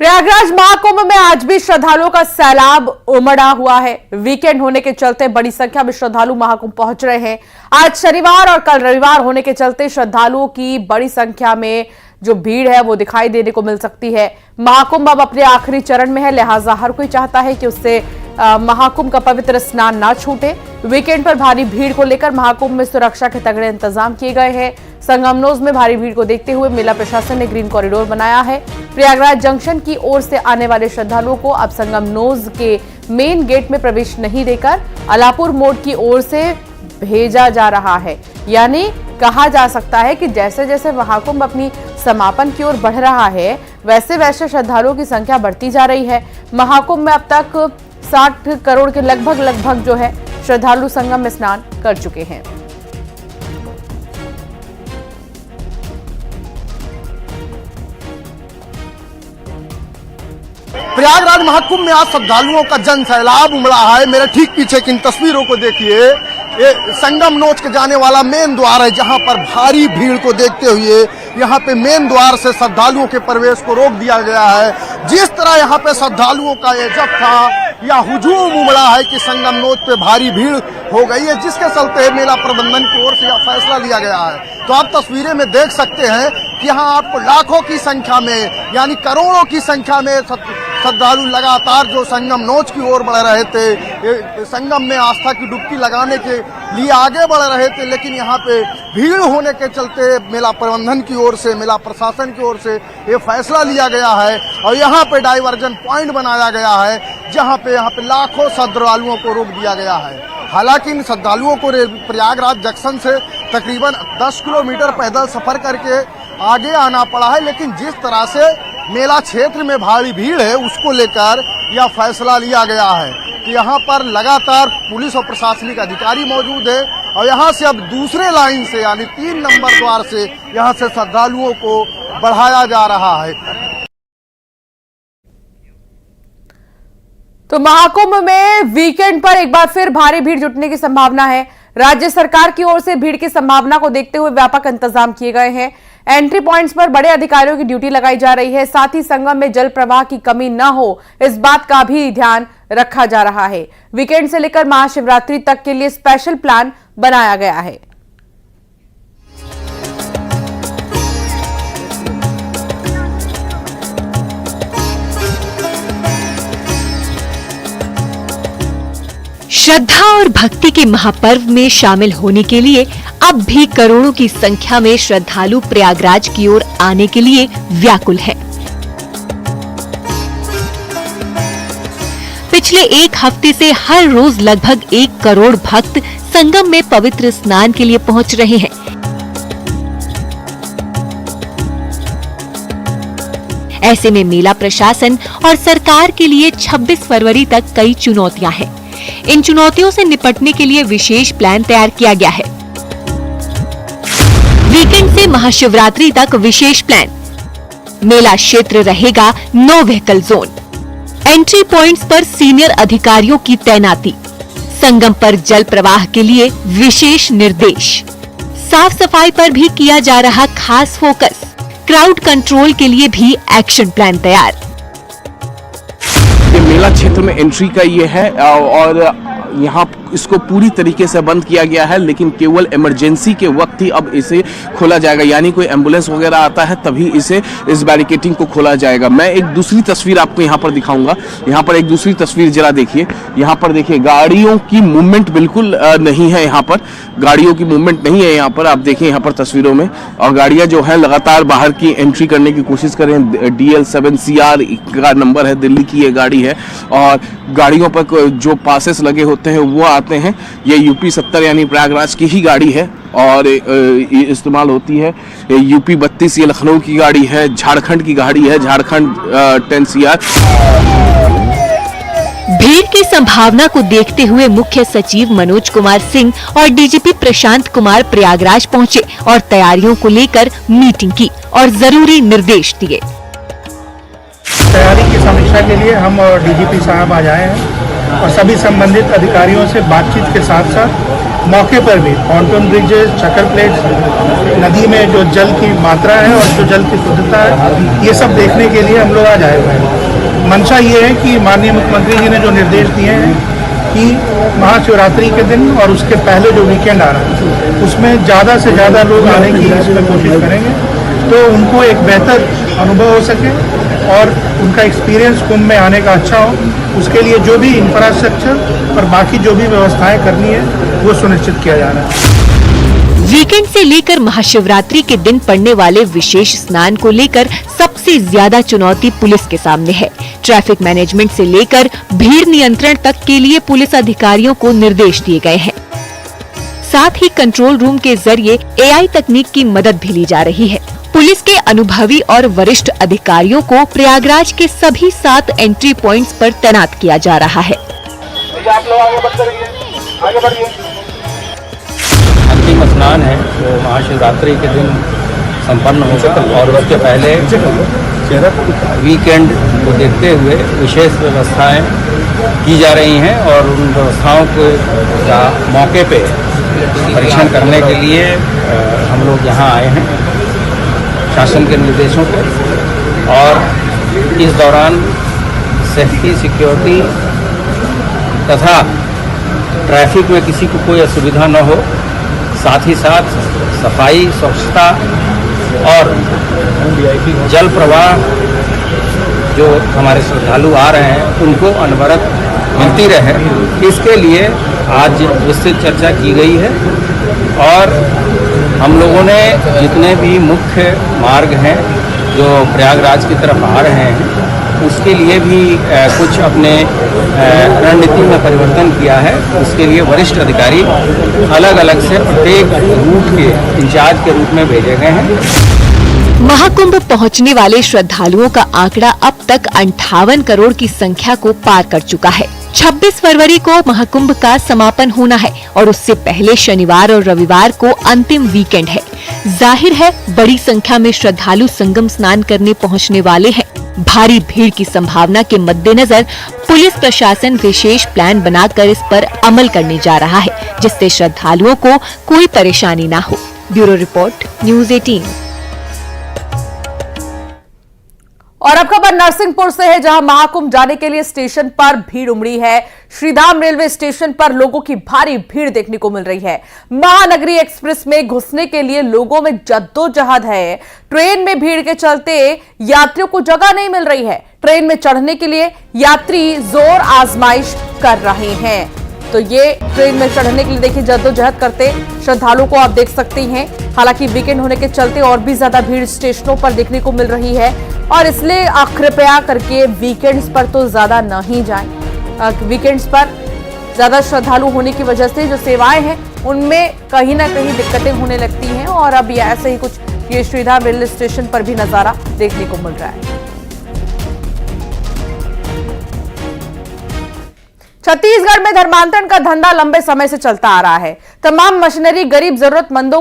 प्रयागराज महाकुंभ में आज भी श्रद्धालुओं का सैलाब उमड़ा हुआ है। वीकेंड होने के चलते बड़ी संख्या में श्रद्धालु महाकुंभ पहुंच रहे हैं। आज शनिवार और कल रविवार होने के चलते श्रद्धालुओं की बड़ी संख्या में जो भीड़ है वो दिखाई देने को मिल सकती है। महाकुंभ अब अपने आखिरी चरण में है, लिहाजा हर कोई चाहता है कि उससे महाकुंभ का पवित्र स्नान ना छूटे। वीकेंड पर भारी भीड़ को लेकर महाकुंभ में सुरक्षा के तगड़े इंतजाम किए गए हैं। संगमनोज में भारी भीड़ को देखते हुए मेला प्रशासन ने ग्रीन कॉरिडोर बनाया है। प्रयागराज जंक्शन की ओर से आने वाले श्रद्धालुओं को अब संगमनोज के मेन गेट में प्रवेश नहीं देकर अलापुर मोड़ की ओर से भेजा जा रहा है। यानी कहा जा सकता है कि जैसे जैसे महाकुंभ अपनी समापन की ओर बढ़ रहा है, वैसे वैसे श्रद्धालुओं की संख्या बढ़ती जा रही है। महाकुंभ में अब तक 60 करोड़ के लगभग जो है श्रद्धालु संगम में स्नान कर चुके हैं। प्रयागराज महाकुंभ में आज श्रद्धालुओं का जन सैलाब उमड़ा है। मेरे ठीक पीछे की इन तस्वीरों को देखिए, ये संगमनोज के जाने वाला मेन द्वार है, जहां पर भारी भीड़ को देखते हुए यहां पे मेन द्वार से श्रद्धालुओं के प्रवेश को रोक दिया गया है। जिस तरह यहां पे श्रद्धालुओं का ये जत्था या हुजूम उमड़ा है कि संगमनोज पे भारी भीड़ हो गई है, जिसके चलते मेला प्रबंधन की ओर से यह फैसला लिया गया है। तो आप तस्वीरें में देख सकते हैं कि यहाँ आपको लाखों की संख्या में यानी करोड़ों की संख्या में श्रद्धालु लगातार जो संगमनोज की ओर बढ़ रहे थे, संगम में आस्था की डुबकी लगाने के लिए आगे बढ़ रहे थे, लेकिन यहाँ पे भीड़ होने के चलते मेला प्रबंधन की ओर से, मेला प्रशासन की ओर से ये फैसला लिया गया है और यहाँ पे डाइवर्जन पॉइंट बनाया गया है, जहाँ पे लाखों श्रद्धालुओं को रोक दिया गया है। हालांकि इन श्रद्धालुओं को प्रयागराज जंक्शन से तकरीबन 10 किलोमीटर पैदल सफर करके आगे आना पड़ा है, लेकिन जिस तरह से मेला क्षेत्र में भारी भीड़ है उसको लेकर यह फैसला लिया गया है कि यहाँ पर लगातार पुलिस और प्रशासनिक अधिकारी मौजूद है और यहाँ से अब दूसरे लाइन से यानी 3 नंबर द्वार से यहाँ से श्रद्धालुओं को बढ़ाया जा रहा है। तो महाकुंभ में वीकेंड पर एक बार फिर भारी भीड़ जुटने की संभावना है। राज्य सरकार की ओर से भीड़ की संभावना को देखते हुए व्यापक इंतजाम किए गए हैं। एंट्री पॉइंट्स पर बड़े अधिकारियों की ड्यूटी लगाई जा रही है। साथ ही संगम में जल प्रवाह की कमी न हो, इस बात का भी ध्यान रखा जा रहा है। वीकेंड से लेकर महाशिवरात्रि तक के लिए स्पेशल प्लान बनाया गया है। श्रद्धा और भक्ति के महापर्व में शामिल होने के लिए अब भी करोड़ों की संख्या में श्रद्धालु प्रयागराज की ओर आने के लिए व्याकुल हैं। पिछले एक हफ्ते से हर रोज लगभग 1 करोड़ भक्त संगम में पवित्र स्नान के लिए पहुंच रहे हैं। ऐसे में मेला प्रशासन और सरकार के लिए 26 फरवरी तक कई चुनौतियां हैं। इन चुनौतियों से निपटने के लिए विशेष प्लान तैयार किया गया है। वीकेंड से महाशिवरात्रि तक विशेष प्लान। मेला क्षेत्र रहेगा no vehicle zone. Entry points पर सीनियर अधिकारियों की तैनाती। संगम पर जल प्रवाह के लिए विशेष निर्देश। साफ सफाई पर भी किया जा रहा खास फोकस। क्राउड कंट्रोल के लिए भी एक्शन प्लान तैयार। मेला क्षेत्र में एंट्री का ये है और यहाँ इसको पूरी तरीके से बंद किया गया है, लेकिन केवल इमरजेंसी के वक्त ही अब इसे खोला जाएगा। यानी कोई एम्बुलेंस वगैरह आता है तभी इस बैरिकेटिंग को खोला जाएगा। मैं एक दूसरी तस्वीर आपको यहाँ पर दिखाऊंगा। यहाँ पर एक दूसरी तस्वीर जरा देखिए। यहाँ पर देखिए गाड़ियों की मूवमेंट बिल्कुल नहीं है। यहाँ पर गाड़ियों की मूवमेंट नहीं है। यहाँ पर आप देखिए यहाँ पर तस्वीरों में, और गाड़ियाँ जो है लगातार बाहर की एंट्री करने की कोशिश कर रहे हैं। DL7CR का नंबर है, दिल्ली की ये गाड़ी है और गाड़ियों पर जो पासेस लगे होते हैं वो आते हैं। ये UP 70 यानी प्रयागराज की ही गाड़ी है और इस्तेमाल होती है। UP 32 ये लखनऊ की गाड़ी है, झारखंड की गाड़ी है, झारखंड 10CR। भीड़ की संभावना को देखते हुए मुख्य सचिव मनोज कुमार सिंह और DGP प्रशांत कुमार प्रयागराज पहुंचे और तैयारियों को लेकर मीटिंग की और जरूरी निर्देश दिए। तैयारी की समीक्षा के लिए हम DGP साहब आज आए हैं और सभी संबंधित अधिकारियों से बातचीत के साथ साथ मौके पर भी पॉन्टून ब्रिजेस, चक्कर प्लेट्स, नदी में जो जल की मात्रा है और जो जल की शुद्धता है, ये सब देखने के लिए हम लोग आज आए हुए हैं। मंशा ये है कि माननीय मुख्यमंत्री जी ने जो निर्देश दिए हैं कि महाशिवरात्रि के दिन और उसके पहले जो वीकेंड आ रहा है उसमें ज़्यादा से ज़्यादा लोग आने की इसमें कोशिश करेंगे, तो उनको एक बेहतर अनुभव हो सके और उनका एक्सपीरियंस कुंभ में आने का अच्छा हो। उसके लिए जो भी इंफ्रास्ट्रक्चर और बाकी जो भी व्यवस्थाएं करनी है वो सुनिश्चित किया जा रहा है। वीकेंड से लेकर महाशिवरात्रि के दिन पड़ने वाले विशेष स्नान को लेकर सबसे ज्यादा चुनौती पुलिस के सामने है। ट्रैफिक मैनेजमेंट से लेकर भीड़ नियंत्रण तक के लिए पुलिस अधिकारियों को निर्देश दिए गए हैं। साथ ही कंट्रोल रूम के जरिए AI तकनीक की मदद भी ली जा रही है। पुलिस के अनुभवी और वरिष्ठ अधिकारियों को प्रयागराज के सभी 7 एंट्री पॉइंट्स पर तैनात किया जा रहा है। अंतिम स्नान है जो महाशिवरात्रि के दिन संपन्न होगा और उसके पहले वीकेंड को देखते हुए विशेष व्यवस्थाएं की जा रही हैं और उन व्यवस्थाओं को मौके पे परीक्षण करने के लिए हम लोग यहाँ आए हैं शासन के निर्देशों पर। और इस दौरान सेफ्टी, सिक्योरिटी तथा ट्रैफिक में किसी को कोई असुविधा न हो, साथ ही साथ सफाई, स्वच्छता और जल प्रवाह जो हमारे श्रद्धालु आ रहे हैं उनको अनवरत मिलती रहे, इसके लिए आज विस्तृत चर्चा की गई है। और हम लोगों ने जितने भी मुख्य मार्ग हैं जो प्रयागराज की तरफ आ रहे हैं उसके लिए भी कुछ अपने रणनीति में परिवर्तन किया है। उसके लिए वरिष्ठ अधिकारी अलग अलग से प्रत्येक रूट के इंचार्ज के रूप में भेजे गए हैं। महाकुंभ पहुंचने वाले श्रद्धालुओं का आंकड़ा अब तक 58 करोड़ की संख्या को पार कर चुका है। 26 फरवरी को महाकुंभ का समापन होना है और उससे पहले शनिवार और रविवार को अंतिम वीकेंड है। जाहिर है बड़ी संख्या में श्रद्धालु संगम स्नान करने पहुंचने वाले हैं। भारी भीड़ की संभावना के मद्देनजर पुलिस प्रशासन विशेष प्लान बनाकर इस पर अमल करने जा रहा है, जिससे श्रद्धालुओं को कोई परेशानी न हो। Bureau report, news 18। और अब खबर नरसिंहपुर से है, जहां महाकुंभ जाने के लिए स्टेशन पर भीड़ उमड़ी है। श्रीधाम रेलवे स्टेशन पर लोगों की भारी भीड़ देखने को मिल रही है। महानगरी एक्सप्रेस में घुसने के लिए लोगों में जद्दोजहद है। ट्रेन में भीड़ के चलते यात्रियों को जगह नहीं मिल रही है। ट्रेन में चढ़ने के लिए यात्री जोर आजमाइश कर रहे हैं। तो ये ट्रेन में चढ़ने के लिए देखिए जद्दोजहद करते श्रद्धालुओं को आप देख सकते हैं। हालांकि वीकेंड होने के चलते और भी ज्यादा भीड़ स्टेशनों पर देखने को मिल रही है और इसलिए कृपया करके वीकेंड्स पर तो ज्यादा नहीं जाएं। वीकेंड्स पर ज्यादा श्रद्धालु होने की वजह से जो सेवाएं हैं उनमें कहीं ना कहीं दिक्कतें होने लगती हैं और अब ये ऐसे ही कुछ ये श्रीधाम रेलवे स्टेशन पर भी नजारा देखने को मिल रहा है। छत्तीसगढ़ में धर्मांतरण का धंधा लंबे समय से चलता आ रहा है। तमाम मशीनरी गरीब जरूरतमंदों